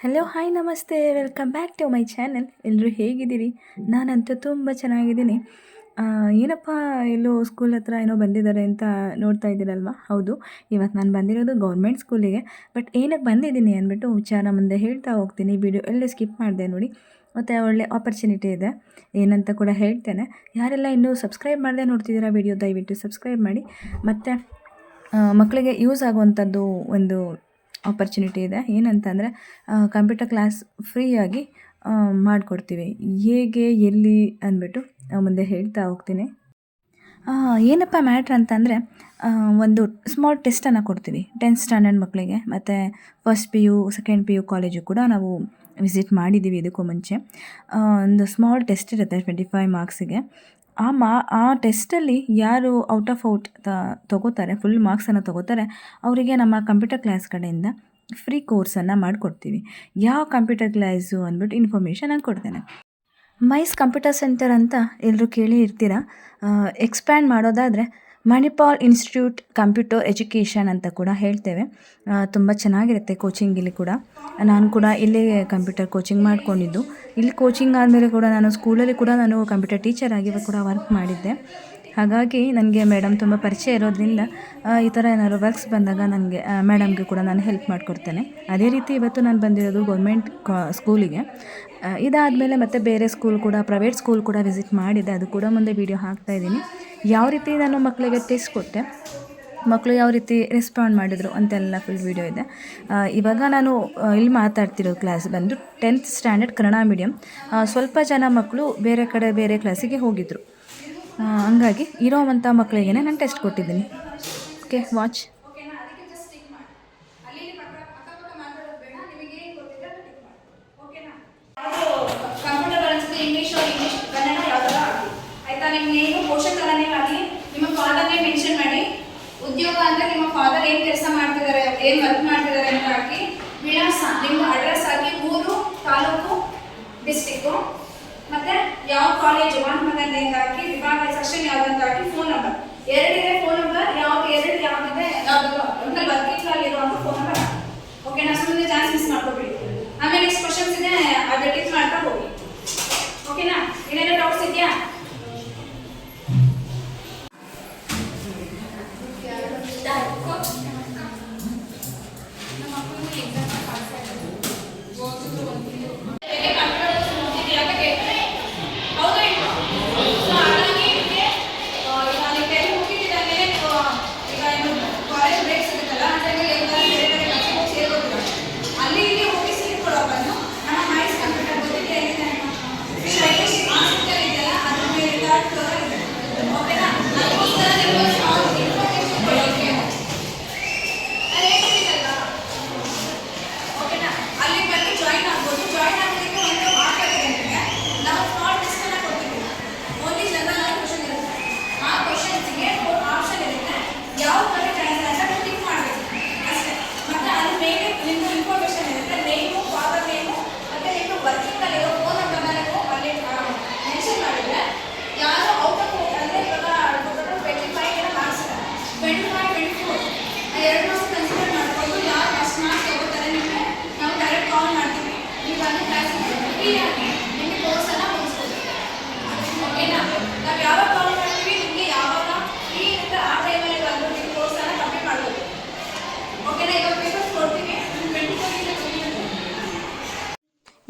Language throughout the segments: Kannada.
ಹಲೋ ಹಾಯ್ ನಮಸ್ತೆ welcome back to my channel. ಎಲ್ಲರೂ ಹೇಗಿದ್ದೀರಿ? ನಾನಂತೂ ತುಂಬ ಚೆನ್ನಾಗಿದ್ದೀನಿ. ಏನಪ್ಪ ಎಲ್ಲೋ ಸ್ಕೂಲ್ ಹತ್ರ ಏನೋ ಬಂದಿದ್ದಾರೆ ಅಂತ ನೋಡ್ತಾ ಇದ್ದೀರಲ್ವ? ಹೌದು, ಇವತ್ತು ನಾನು ಬಂದಿರೋದು ಗೌರ್ಮೆಂಟ್ ಸ್ಕೂಲಿಗೆ. ಬಟ್ ಏನಕ್ಕೆ ಬಂದಿದ್ದೀನಿ ಅಂದ್ಬಿಟ್ಟು ವಿಚಾರ ಮುಂದೆ ಹೇಳ್ತಾ ಹೋಗ್ತೀನಿ. ವಿಡಿಯೋ ಎಲ್ಲೇ ಸ್ಕಿಪ್ ಮಾಡಿದೆ ನೋಡಿ. ಮತ್ತು ಒಳ್ಳೆ ಆಪರ್ಚುನಿಟಿ ಇದೆ, ಏನಂತ ಕೂಡ ಹೇಳ್ತೇನೆ. ಯಾರೆಲ್ಲ ಇನ್ನೂ ಸಬ್ಸ್ಕ್ರೈಬ್ ಮಾಡದೆ ನೋಡ್ತಿದ್ದೀರಾ ವಿಡಿಯೋ, ದಯವಿಟ್ಟು ಸಬ್ಸ್ಕ್ರೈಬ್ ಮಾಡಿ. ಮತ್ತು ಮಕ್ಕಳಿಗೆ ಯೂಸ್ ಆಗುವಂಥದ್ದು ಒಂದು ಆಪರ್ಚುನಿಟಿ ಇದೆ. ಏನಂತಂದರೆ ಕಂಪ್ಯೂಟರ್ ಕ್ಲಾಸ್ ಫ್ರೀಯಾಗಿ ಮಾಡಿಕೊಡ್ತೀವಿ. ಹೇಗೆ, ಎಲ್ಲಿ ಅಂದ್ಬಿಟ್ಟು ಮುಂದೆ ಹೇಳ್ತಾ ಹೋಗ್ತೀನಿ. ಏನಪ್ಪ ಮ್ಯಾಟ್ರ್ ಅಂತಂದರೆ, ಒಂದು ಸ್ಮಾಲ್ ಟೆಸ್ಟನ್ನು ಕೊಡ್ತೀವಿ 10th ಸ್ಟ್ಯಾಂಡರ್ಡ್ ಮಕ್ಕಳಿಗೆ. ಮತ್ತು first P U, second P U college ಕೂಡ ನಾವು ವಿಸಿಟ್ ಮಾಡಿದ್ದೀವಿ ಇದಕ್ಕೂ ಮುಂಚೆ. ಒಂದು ಸ್ಮಾಲ್ ಟೆಸ್ಟ್ ಇರುತ್ತೆ 25 ಮಾರ್ಕ್ಸಿಗೆ. ಆ ಟೆಸ್ಟಲ್ಲಿ ಯಾರು ಔಟ್ ಆಫ್ ಔಟ್ ತೊಗೋತಾರೆ, ಫುಲ್ ಮಾರ್ಕ್ಸನ್ನು ತೊಗೋತಾರೆ, ಅವರಿಗೆ ನಮ್ಮ ಕಂಪ್ಯೂಟರ್ ಕ್ಲಾಸ್ ಕಡೆಯಿಂದ ಫ್ರೀ ಕೋರ್ಸನ್ನು ಮಾಡಿಕೊಡ್ತೀವಿ. ಯಾವ ಕಂಪ್ಯೂಟರ್ ಕ್ಲಾಸು ಅಂದ್ಬಿಟ್ಟು ಇನ್ಫಾರ್ಮೇಷನ್ ನಾನು ಕೊಡ್ತೇನೆ. ಮೈಸ್ ಕಂಪ್ಯೂಟರ್ ಸೆಂಟರ್ ಅಂತ ಎಲ್ಲರೂ ಕೇಳಿ ಇರ್ತೀರ. ಎಕ್ಸ್ಪ್ಯಾಂಡ್ ಮಾಡೋದಾದರೆ ಮಣಿಪಾಲ್ ಇನ್ಸ್ಟಿಟ್ಯೂಟ್ ಕಂಪ್ಯೂಟರ್ ಎಜುಕೇಷನ್ ಅಂತ ಕೂಡ ಹೇಳ್ತೇವೆ. ತುಂಬ ಚೆನ್ನಾಗಿರುತ್ತೆ ಕೋಚಿಂಗ್ ಇಲ್ಲಿ ಕೂಡ. ನಾನು ಕೂಡ ಇಲ್ಲೇ ಕಂಪ್ಯೂಟರ್ ಕೋಚಿಂಗ್ ಮಾಡಿಕೊಂಡಿದ್ದು. ಇಲ್ಲಿ ಕೋಚಿಂಗ್ ಆದಮೇಲೆ ಕೂಡ ನಾನು ಸ್ಕೂಲಲ್ಲಿ ಕೂಡ ನಾನು ಕಂಪ್ಯೂಟರ್ ಟೀಚರ್ ಆಗಿ ಕೂಡ ವರ್ಕ್ ಮಾಡಿದ್ದೆ. ಹಾಗಾಗಿ ನನಗೆ ಮೇಡಮ್ ತುಂಬ ಪರಿಚಯ ಇರೋದ್ರಿಂದ ಈ ಥರ ಏನಾದ್ರು ವರ್ಕ್ಸ್ ಬಂದಾಗ ನನಗೆ ಮೇಡಮ್ಗೆ ಕೂಡ ನಾನು ಹೆಲ್ಪ್ ಮಾಡಿಕೊಡ್ತೇನೆ. ಅದೇ ರೀತಿ ಇವತ್ತು ನಾನು ಬಂದಿರೋದು ಗೌರ್ಮೆಂಟ್ ಸ್ಕೂಲಿಗೆ. ಇದಾದಮೇಲೆ ಮತ್ತೆ ಬೇರೆ ಸ್ಕೂಲ್ ಕೂಡ, ಪ್ರೈವೇಟ್ ಸ್ಕೂಲ್ ಕೂಡ ವಿಸಿಟ್ ಮಾಡಿದ್ದೆ. ಅದು ಕೂಡ ಮುಂದೆ ವೀಡಿಯೋ ಹಾಕ್ತಾಯಿದ್ದೀನಿ. ಯಾವ ರೀತಿ ನಾನು ಮಕ್ಕಳಿಗೆ ಟೆಸ್ಟ್ ಕೊಟ್ಟೆ, ಮಕ್ಕಳು ಯಾವ ರೀತಿ ರೆಸ್ಪಾಂಡ್ ಮಾಡಿದರು ಅಂತೆಲ್ಲ ಫುಲ್ ವೀಡಿಯೋ ಇದೆ. ಇವಾಗ ನಾನು ಇಲ್ಲಿ ಮಾತಾಡ್ತಿರೋ ಕ್ಲಾಸ್ ಬಂದು 10th ಸ್ಟ್ಯಾಂಡರ್ಡ್ ಕನ್ನಡ ಮೀಡಿಯಮ್. ಸ್ವಲ್ಪ ಜನ ಮಕ್ಕಳು ಬೇರೆ ಕಡೆ ಬೇರೆ ಕ್ಲಾಸಿಗೆ ಹೋಗಿದ್ದರು. ಹಂಗಾಗಿ ಇರೋವಂಥ ಮಕ್ಕಳಿಗೆ ನಾನು ಟೆಸ್ಟ್ ಕೊಟ್ಟಿದ್ದೀನಿ. Okay, watch. ಉದ್ಯೋಗ ಅಂದ್ರೆ ನಿಮ್ಮ ಫಾದರ್ ಏನ್ ಕೆಲಸ ಮಾಡ್ತಿದ್ದಾರೆ, ಏನ್ ವರ್ಕ್ ಮಾಡ್ತಿದ್ದಾರೆ ಅಂತ ಹಾಕಿ, ವಿಳಾಸ, ನಿಮ್ಮ ಅಡ್ರೆಸ್ ಹಾಕಿ, ಊರು, ತಾಲೂಕು, ಡಿಸ್ಟಿಕ್ಕು, ಮತ್ತೆ ಯಾವ ಕಾಲೇಜು ಅಂತ ಹಾಕಿ, ವಿಭಾಗ ಸೆಕ್ಷನ್ ಯಾವ್ದಂತ ಹಾಕಿ, ಫೋನ್ ನಂಬರ್ ಎರಡಿದೆ. ಫೋನ್ ನಂಬರ್ ಯಾವ್ದಿದೆ, ಯಾವ್ದು ವರ್ಕಿಂಗ್ ಅಲ್ಲಿ ಇರುವಂತ ಫೋನ್ ನಂಬರ್ ಹಾಕಿ. ಓಕೆನಾ? ಸುಮ್ಮನೆ ಚಾನ್ಸ್ ಮಿಸ್ ಮಾಡ್ಕೋಬೇಡಿ. ಆಮೇಲೆ ನೆಕ್ಸ್ಟ್ ಕ್ವಶನ್ಸ್ ಇದೆ, ಅದು ಟಿಕ್ ಮಾಡ್ತಾ ಹೋಗಿ. ಓಕೆನಾ? ಏನೇನೋ ಡೌಟ್ಸ್ ಇದೆಯಾ?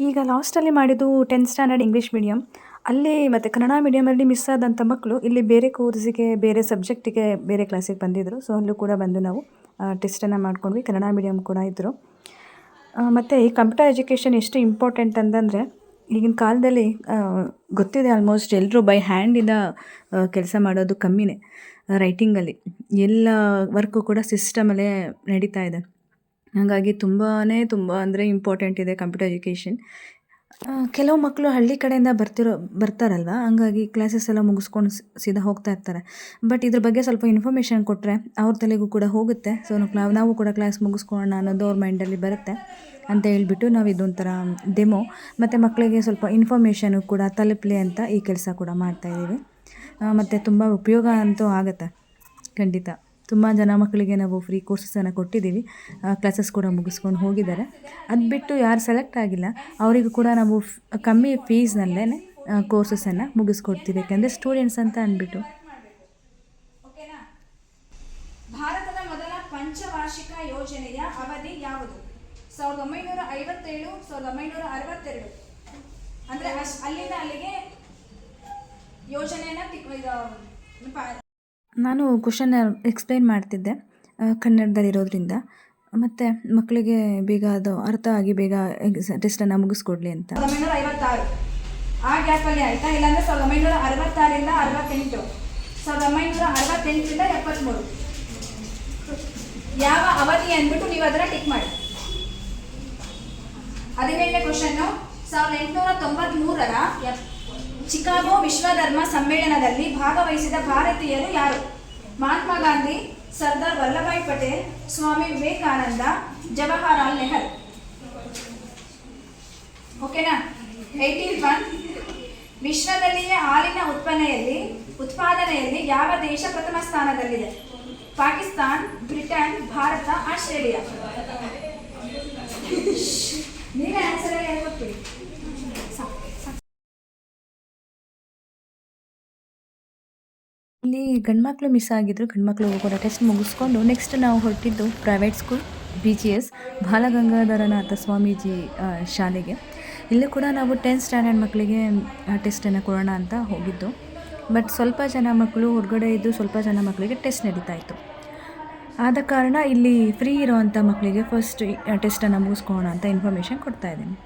ಈಗ ಲಾಸ್ಟಲ್ಲಿ ಮಾಡಿದ್ದು 10th ಸ್ಟ್ಯಾಂಡರ್ಡ್ ಇಂಗ್ಲೀಷ್ ಮೀಡಿಯಮ್. ಅಲ್ಲಿ ಮತ್ತು ಕನ್ನಡ ಮೀಡಿಯಮಲ್ಲಿ ಮಿಸ್ ಆದಂಥ ಮಕ್ಕಳು ಇಲ್ಲಿ ಬೇರೆ ಕೋರ್ಸಿಗೆ, ಬೇರೆ ಸಬ್ಜೆಕ್ಟಿಗೆ ಬೇರೆ ಕ್ಲಾಸಿಗೆ ಬಂದಿದ್ದರು. ಸೊ ಅಲ್ಲೂ ಕೂಡ ಬಂದು ನಾವು ಟೆಸ್ಟನ್ನು ಮಾಡ್ಕೊಂಡ್ವಿ. ಕನ್ನಡ ಮೀಡಿಯಮ್ ಕೂಡ ಇದ್ದರು. ಮತ್ತು ಈ ಕಂಪ್ಯೂಟರ್ ಎಜುಕೇಷನ್ ಎಷ್ಟು ಇಂಪಾರ್ಟೆಂಟ್ ಅಂತಂದರೆ, ಈಗಿನ ಕಾಲದಲ್ಲಿ ಗೊತ್ತಿದೆ, ಆಲ್ಮೋಸ್ಟ್ ಎಲ್ಲರೂ ಬೈ ಹ್ಯಾಂಡಿಂದ ಕೆಲಸ ಮಾಡೋದು ಕಮ್ಮಿನೇ. ರೈಟಿಂಗಲ್ಲಿ ಎಲ್ಲ ವರ್ಕು ಕೂಡ ಸಿಸ್ಟಮಲ್ಲೇ ನಡೀತಾ ಇದೆ. ಹಾಗಾಗಿ ತುಂಬ ಅಂದರೆ ಇಂಪಾರ್ಟೆಂಟ್ ಇದೆ ಕಂಪ್ಯೂಟರ್ ಎಜುಕೇಷನ್. ಕೆಲವು ಮಕ್ಕಳು ಹಳ್ಳಿ ಕಡೆಯಿಂದ ಬರ್ತಾರಲ್ವ, ಹಂಗಾಗಿ ಕ್ಲಾಸಸ್ ಎಲ್ಲ ಮುಗಿಸ್ಕೊಂಡು ಸೀದಾ ಹೋಗ್ತಾ ಇರ್ತಾರೆ. ಬಟ್ ಇದ್ರ ಬಗ್ಗೆ ಸ್ವಲ್ಪ ಇನ್ಫಾರ್ಮೇಷನ್ ಕೊಟ್ಟರೆ ಅವ್ರ ತಲೆಗೂ ಕೂಡ ಹೋಗುತ್ತೆ. ಸೊ ನಾವು ಕೂಡ ಕ್ಲಾಸ್ ಮುಗಿಸ್ಕೊಳ್ಳೋಣ ಅನ್ನೋದು ಅವ್ರ ಮೈಂಡಲ್ಲಿ ಬರುತ್ತೆ ಅಂತ ಹೇಳ್ಬಿಟ್ಟು ನಾವು ಇದೊಂಥರ ಡೆಮೋ ಮತ್ತು ಮಕ್ಕಳಿಗೆ ಸ್ವಲ್ಪ ಇನ್ಫಾರ್ಮೇಷನು ಕೂಡ ತಲುಪಲಿ ಅಂತ ಈ ಕೆಲಸ ಕೂಡ ಮಾಡ್ತಾಯಿದ್ದೀವಿ. ಮತ್ತು ತುಂಬ ಉಪಯೋಗ ಅಂತೂ ಆಗುತ್ತೆ ಖಂಡಿತ. ತುಂಬ ಜನ ಮಕ್ಕಳಿಗೆ ನಾವು ಫ್ರೀ ಕೋರ್ಸಸನ್ನು ಕೊಟ್ಟಿದ್ದೀವಿ. ಕ್ಲಾಸಸ್ ಕೂಡ ಮುಗಿಸ್ಕೊಂಡು ಹೋಗಿದ್ದಾರೆ. ಅದು ಬಿಟ್ಟು ಯಾರು ಸೆಲೆಕ್ಟ್ ಆಗಿಲ್ಲ ಅವರಿಗೂ ಕೂಡ ನಾವು ಕಮ್ಮಿ ಫೀಸ್ನಲ್ಲೇ ಕೋರ್ಸಸನ್ನು ಮುಗಿಸ್ಕೊಡ್ತೀವಿ, ಯಾಕೆಂದರೆ ಸ್ಟೂಡೆಂಟ್ಸ್ ಅಂತ ಅಂದ್ಬಿಟ್ಟು. ಓಕೆನಾ? ಭಾರತದ ಮೊದಲ ಪಂಚವಾರ್ಷಿಕ ಯೋಜನೆಯ ಅವಧಿ ಯಾವುದು? 1957, 1962. ಅಂದರೆ ಅಲ್ಲಿಂದ ಅಲ್ಲಿಗೆ ಯೋಜನೆಯನ್ನು ನಾನು ಕ್ವಶನ್ ಎಕ್ಸ್ಪ್ಲೈನ್ ಮಾಡ್ತಿದ್ದೆ ಕನ್ನಡದಲ್ಲಿರೋದ್ರಿಂದ, ಮತ್ತು ಮಕ್ಕಳಿಗೆ ಬೇಗ ಅದು ಅರ್ಥ ಆಗಿ ಬೇಗ ಟೆಸ್ಟನ್ನು ಮುಗಿಸ್ಕೊಡ್ಲಿ ಅಂತ. 1956 ಆ ಗ್ಯಾಪಲ್ಲಿ ಆಯಿತಾ? ಇಲ್ಲಾಂದರೆ 1966ರಿಂದ 68, 1968ರಿಂದ 73 ಯಾವ ಅವಧಿ ಅಂದ್ಬಿಟ್ಟು ನೀವು ಅದನ್ನು ಟಿಕ್ ಮಾಡಿ. 17ನೇ ಕ್ವಶನ್ನು, 1893ರ ಚಿಕಾಗೋ ವಿಶ್ವಧರ್ಮ ಸಮ್ಮೇಳನದಲ್ಲಿ ಭಾಗವಹಿಸಿದ ಭಾರತೀಯರು ಯಾರು? ಮಹಾತ್ಮ ಗಾಂಧಿ, ಸರ್ದಾರ್ ವಲ್ಲಭಾಯ್ ಪಟೇಲ್, ಸ್ವಾಮಿ ವಿವೇಕಾನಂದ, ಜವಾಹರಲಾಲ್ ನೆಹರು. ಓಕೆನಾ? 81 ವಿಶ್ವದಲ್ಲಿಯೇ ಹಾಲಿನ ಉತ್ಪಾದನೆಯಲ್ಲಿ ಯಾವ ದೇಶ ಪ್ರಥಮ ಸ್ಥಾನದಲ್ಲಿದೆ? Pakistan, Britain, Bharat, Australia. ನೀವೇ ಆನ್ಸರ್ ಹೇಳ್ಕೊಡ್ತೀವಿ. ಇಲ್ಲಿ ಗಂಡ್ಮಕ್ಳು ಮಿಸ್ ಆಗಿದ್ರು. ಗಂಡ್ಮಕ್ಳು ಕೂಡ ಟೆಸ್ಟ್ ಮುಗಿಸ್ಕೊಂಡು ನೆಕ್ಸ್ಟ್ ನಾವು ಹೊರಟಿದ್ದು private school BGS Balagangadharanatha Swamiji ಶಾಲೆಗೆ. ಇಲ್ಲೂ ಕೂಡ ನಾವು 10th ಸ್ಟ್ಯಾಂಡರ್ಡ್ ಮಕ್ಕಳಿಗೆ ಟೆಸ್ಟನ್ನು ಕೊಡೋಣ ಅಂತ ಹೋಗಿದ್ದು. ಬಟ್ ಸ್ವಲ್ಪ ಜನ ಮಕ್ಕಳು ಹೊರಗಡೆ ಇದ್ದು, ಸ್ವಲ್ಪ ಜನ ಮಕ್ಕಳಿಗೆ ಟೆಸ್ಟ್ ನಡೀತಾ ಇತ್ತು. ಆದ ಕಾರಣ ಇಲ್ಲಿ ಫ್ರೀ ಇರೋವಂಥ ಮಕ್ಕಳಿಗೆ ಫಸ್ಟ್ ಟೆಸ್ಟನ್ನು ಮುಗಿಸ್ಕೊಳ್ಳೋಣ ಅಂತ ಇನ್ಫಾರ್ಮೇಷನ್ ಕೊಡ್ತಾ ಇದ್ದೀನಿ.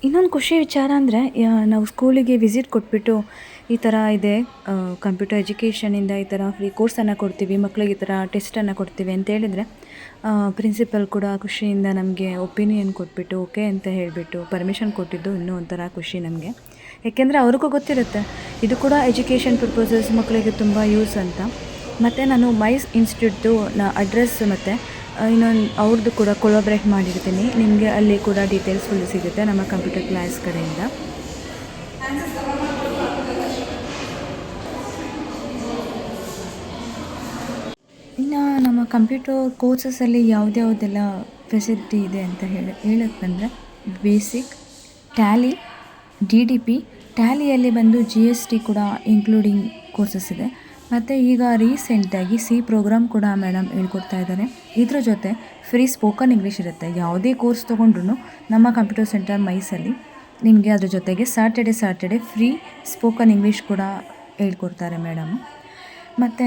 ಇನ್ನೊಂದು ಖುಷಿ ವಿಚಾರ ಅಂದರೆ, ನಾವು ಸ್ಕೂಲಿಗೆ ವಿಸಿಟ್ ಕೊಟ್ಬಿಟ್ಟು ಈ ಥರ ಇದೆ ಕಂಪ್ಯೂಟರ್ ಎಜುಕೇಷನಿಂದ ಈ ಥರ ಫ್ರೀ ಕೋರ್ಸನ್ನು ಕೊಡ್ತೀವಿ, ಮಕ್ಕಳಿಗೆ ಈ ಥರ ಟೆಸ್ಟನ್ನು ಕೊಡ್ತೀವಿ ಅಂತ ಹೇಳಿದರೆ ಪ್ರಿನ್ಸಿಪಲ್ ಕೂಡ ಖುಷಿಯಿಂದ ನಮಗೆ ಒಪಿನಿಯನ್ ಕೊಟ್ಬಿಟ್ಟು ಓಕೆ ಅಂತ ಹೇಳಿಬಿಟ್ಟು ಪರ್ಮಿಷನ್ ಕೊಟ್ಟಿದ್ದು ಇನ್ನೂ ಒಂಥರ ಖುಷಿ ನಮಗೆ. ಏಕೆಂದರೆ ಅವ್ರಿಗೂ ಗೊತ್ತಿರುತ್ತೆ ಇದು ಕೂಡ ಎಜುಕೇಷನ್ ಪರ್ಪಸಸ್ ಮಕ್ಕಳಿಗೆ ತುಂಬ ಯೂಸ್ ಅಂತ. ಮತ್ತು ನಾನು ಮೈಸ್ ಇನ್ಸ್ಟಿಟ್ಯೂಟ್ದು ಅಡ್ರೆಸ್ ಮತ್ತು ಇನ್ನೊಂದು ಅವ್ರದ್ದು ಕೂಡ ಕೊಲಾಬ್ರೇಟ್ ಮಾಡಿರ್ತೀನಿ. ನಿಮಗೆ ಅಲ್ಲಿ ಕೂಡ ಡೀಟೇಲ್ಸ್ ಫುಲ್ ಸಿಗುತ್ತೆ ನಮ್ಮ ಕಂಪ್ಯೂಟರ್ ಕ್ಲಾಸ್ ಕಡೆಯಿಂದ. ಇನ್ನು ನಮ್ಮ ಕಂಪ್ಯೂಟರ್ ಕೋರ್ಸಸಲ್ಲಿ ಯಾವುದ್ಯಾವುದೆಲ್ಲ ಫೆಸಿಲಿಟಿ ಇದೆ ಅಂತ ಹೇಳಕ್ಕೆ ಬಂದರೆ, ಬೇಸಿಕ್, ಟ್ಯಾಲಿ, DDP, ಟ್ಯಾಲಿಯಲ್ಲಿ ಬಂದು GST ಕೂಡ ಇನ್ಕ್ಲೂಡಿಂಗ್ ಕೋರ್ಸಸ್ ಇದೆ. ಮತ್ತು ಈಗ ರೀಸೆಂಟಾಗಿ C ಪ್ರೋಗ್ರಾಮ್ ಕೂಡ ಮೇಡಮ್ ಹೇಳ್ಕೊಡ್ತಾ ಇದ್ದಾರೆ. ಇದ್ರ ಜೊತೆ ಫ್ರೀ ಸ್ಪೋಕನ್ ಇಂಗ್ಲೀಷ್ ಇರುತ್ತೆ. ಯಾವುದೇ ಕೋರ್ಸ್ ತೊಗೊಂಡ್ರು ನಮ್ಮ ಕಂಪ್ಯೂಟರ್ ಸೆಂಟರ್ ಮೈಸಲ್ಲಿ ನಿಮಗೆ ಅದ್ರ ಜೊತೆಗೆ ಸ್ಯಾಟರ್ಡೆ ಸ್ಪೋಕನ್ ಇಂಗ್ಲೀಷ್ ಕೂಡ ಹೇಳ್ಕೊಡ್ತಾರೆ ಮೇಡಮ್. ಮತ್ತು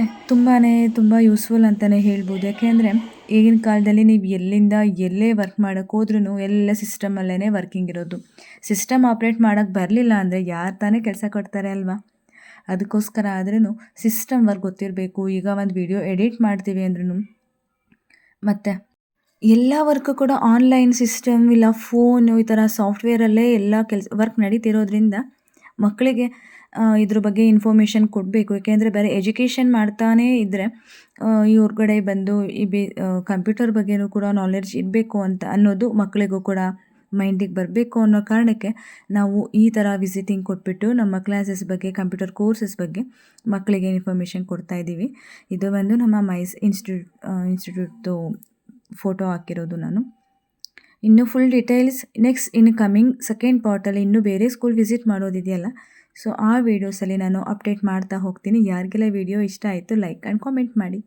ತುಂಬ ಯೂಸ್ಫುಲ್ ಅಂತಲೇ ಹೇಳ್ಬೋದು. ಯಾಕೆಂದರೆ ಈಗಿನ ಕಾಲದಲ್ಲಿ ನೀವು ಎಲ್ಲಿಂದ ಎಲ್ಲೇ ವರ್ಕ್ ಮಾಡೋಕ್ಕೆ ಹೋದ್ರೂ ಎಲ್ಲ ಸಿಸ್ಟಮಲ್ಲೇ ವರ್ಕಿಂಗ್ ಇರೋದು. ಸಿಸ್ಟಮ್ ಆಪ್ರೇಟ್ ಮಾಡೋಕ್ಕೆ ಬರಲಿಲ್ಲ ಅಂದರೆ ಯಾರು ತಾನೇ ಕೆಲಸ ಕೊಡ್ತಾರೆ ಅಲ್ವಾ? ಅದಕ್ಕೋಸ್ಕರ ಆದ್ರೂ ಸಿಸ್ಟಮ್ ವರ್ಕ್ ಗೊತ್ತಿರಬೇಕು. ಈಗ ಒಂದು ವಿಡಿಯೋ ಎಡಿಟ್ ಮಾಡ್ತೀವಿ ಅಂದ್ರೂ ಮತ್ತು ಎಲ್ಲ ವರ್ಕು ಕೂಡ ಆನ್ಲೈನ್ ಸಿಸ್ಟಮ್ ಇಲ್ಲ ಫೋನು ಈ ಥರ ಸಾಫ್ಟ್ವೇರಲ್ಲೇ ಎಲ್ಲ ವರ್ಕ್ ನಡೀತಿರೋದ್ರಿಂದ ಮಕ್ಕಳಿಗೆ ಇದ್ರ ಬಗ್ಗೆ ಇನ್ಫಾರ್ಮೇಷನ್ ಕೊಡಬೇಕು. ಯಾಕೆಂದರೆ ಬೇರೆ ಎಜುಕೇಷನ್ ಮಾಡ್ತಾನೇ ಇದ್ದರೆ ಈ ಹೊರಗಡೆ ಬಂದು ಕಂಪ್ಯೂಟರ್ ಬಗ್ಗೆಯೂ ಕೂಡ ನಾಲೆಡ್ಜ್ ಇರಬೇಕು ಅಂತ ಅನ್ನೋದು ಮಕ್ಕಳಿಗೂ ಕೂಡ ಮೈಂಡಿಗೆ ಬರಬೇಕು ಅನ್ನೋ ಕಾರಣಕ್ಕೆ ನಾವು ಈ ಥರ ವಿಸಿಟಿಂಗ್ ಕೊಟ್ಬಿಟ್ಟು ನಮ್ಮ ಕ್ಲಾಸಸ್ ಬಗ್ಗೆ, ಕಂಪ್ಯೂಟರ್ ಕೋರ್ಸಸ್ ಬಗ್ಗೆ ಮಕ್ಕಳಿಗೆ ಇನ್ಫಾರ್ಮೇಷನ್ ಕೊಡ್ತಾ ಇದ್ದೀವಿ. ಇದು ಬಂದು ನಮ್ಮ ಮೈಸ್ ಇನ್ಸ್ಟಿಟ್ಯೂಟ್ದು ಫೋಟೋ ಹಾಕಿರೋದು ನಾನು. ಇನ್ನೂ ಫುಲ್ ಡೀಟೇಲ್ಸ್ ನೆಕ್ಸ್ಟ್ ಇನ್ನು ಕಮಿಂಗ್ ಸೆಕೆಂಡ್ ಪಾರ್ಟಲ್ಲಿ ಇನ್ನೂ ಬೇರೆ ಸ್ಕೂಲ್ ವಿಸಿಟ್ ಮಾಡೋದಿದೆಯಲ್ಲ, ಸೊ ಆ ವೀಡಿಯೋಸಲ್ಲಿ ನಾನು ಅಪ್ಡೇಟ್ ಮಾಡ್ತಾ ಹೋಗ್ತೀನಿ. ಯಾರಿಗೆಲ್ಲ ವಿಡಿಯೋ ಇಷ್ಟ ಆಯಿತು ಲೈಕ್ ಆ್ಯಂಡ್ ಕಾಮೆಂಟ್ ಮಾಡಿ.